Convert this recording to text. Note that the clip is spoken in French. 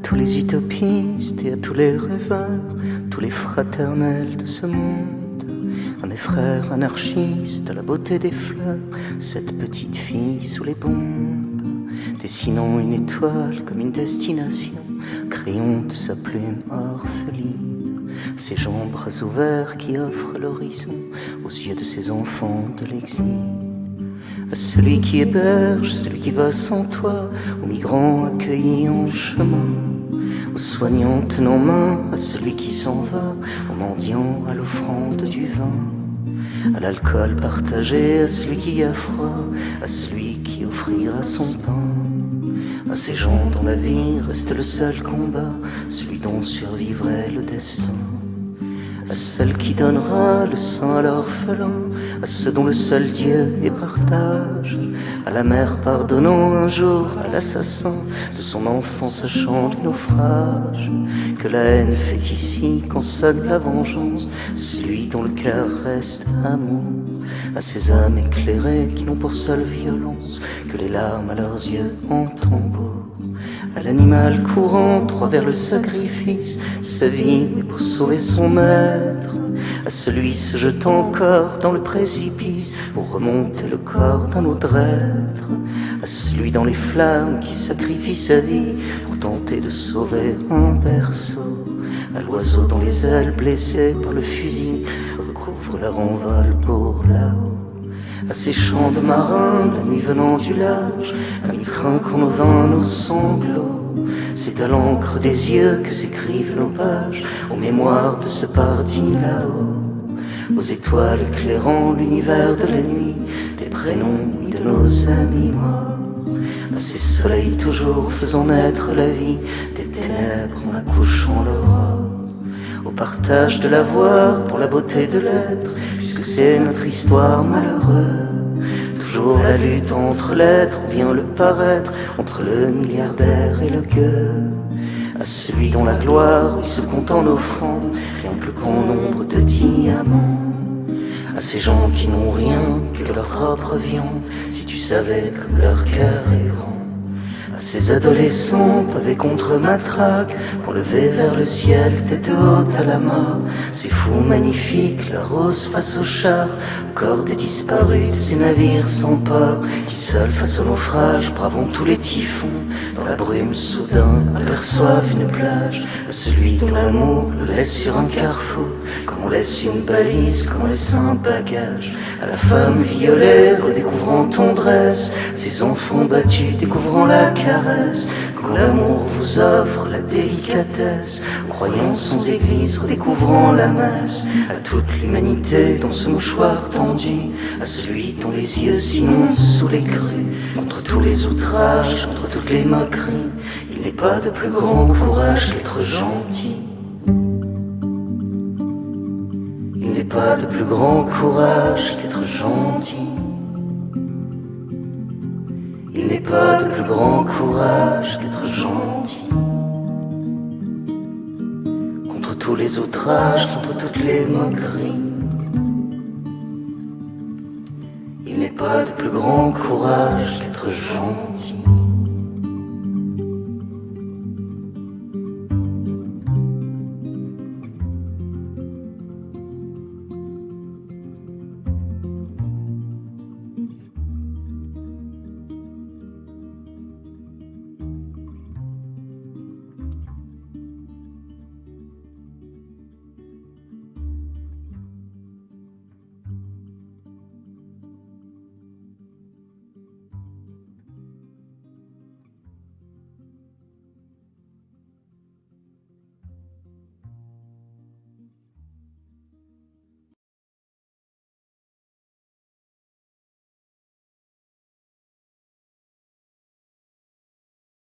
tous les utopistes et à tous les rêveurs, tous les fraternels de ce monde, à mes frères anarchistes, à la beauté des fleurs, cette petite fille sous les bombes, dessinant une étoile comme une destination, crayon de sa plume orpheline, ses jambes bras ouverts qui offrent l'horizon aux yeux de ses enfants de l'exil. À celui qui héberge, celui qui va sans toi, aux migrants accueillis en chemin, aux soignants tenant main, à celui qui s'en va, aux mendiants à l'offrande du vin, à l'alcool partagé, à celui qui a froid, à celui qui offrira son pain, à ces gens dont la vie reste le seul combat, celui dont survivrait le destin. À celle qui donnera le sang à l'orphelin, à ceux dont le seul Dieu est partage, à la mère pardonnant un jour à l'assassin de son enfant sachant du naufrage, que la haine fait ici quand sonne la vengeance, celui dont le cœur reste amour, à ces âmes éclairées qui n'ont pour seule violence que les larmes à leurs yeux en tombeau, à l'animal courant droit vers le sacrifice, sa vie pour sauver son maître, à celui se jetant encore dans le précipice pour remonter le corps d'un autre être, à celui dans les flammes qui sacrifie sa vie pour tenter de sauver un berceau, à l'oiseau dont les ailes blessées par le fusil recouvrent leur envol pour là-haut, à ces chants de marins, la nuit venant du large, à mi-trinquant nos vins, nos sanglots. C'est à l'encre des yeux que s'écrivent nos pages, aux mémoires de ce parti là-haut, aux étoiles éclairant l'univers de la nuit, des prénoms et de nos amis morts, à ces soleils toujours faisant naître la vie, des ténèbres en accouchant l'aurore, au partage de l'avoir pour la beauté de l'être, puisque c'est notre histoire malheureuse. Toujours la lutte entre l'être ou bien le paraître, entre le milliardaire et le gueux, à celui dont la gloire se compte en offrande, bien plus qu'en nombre de diamants, à ces gens qui n'ont rien que leur propre viande, si tu savais comme leur cœur est grand, à ces adolescents pavés contre matraque, pour lever vers le ciel tête haute à la mort, ces fous magnifiques, la rose face au char, au corps des disparus de ces navires sans port, qui seuls face au naufrage, bravant tous les typhons, dans la brume soudain aperçoivent une plage, à celui dont l'amour le laisse sur un carrefour, comme on laisse une balise, comme on laisse un bagage, à la femme violée redécouvrant tendresse, ces enfants battus découvrant la caresse, quand l'amour vous offre la délicatesse, croyant sans église redécouvrant la messe, à toute l'humanité dans ce mouchoir tendu, à celui dont les yeux s'inondent sous les crues, contre tous les outrages, contre toutes les moqueries, il n'est pas de plus grand courage qu'être gentil. Il n'est pas de plus grand courage qu'être gentil. Il n'est pas de plus grand courage qu'être gentil. Contre tous les outrages, contre toutes les moqueries, il n'est pas de plus grand courage qu'être gentil.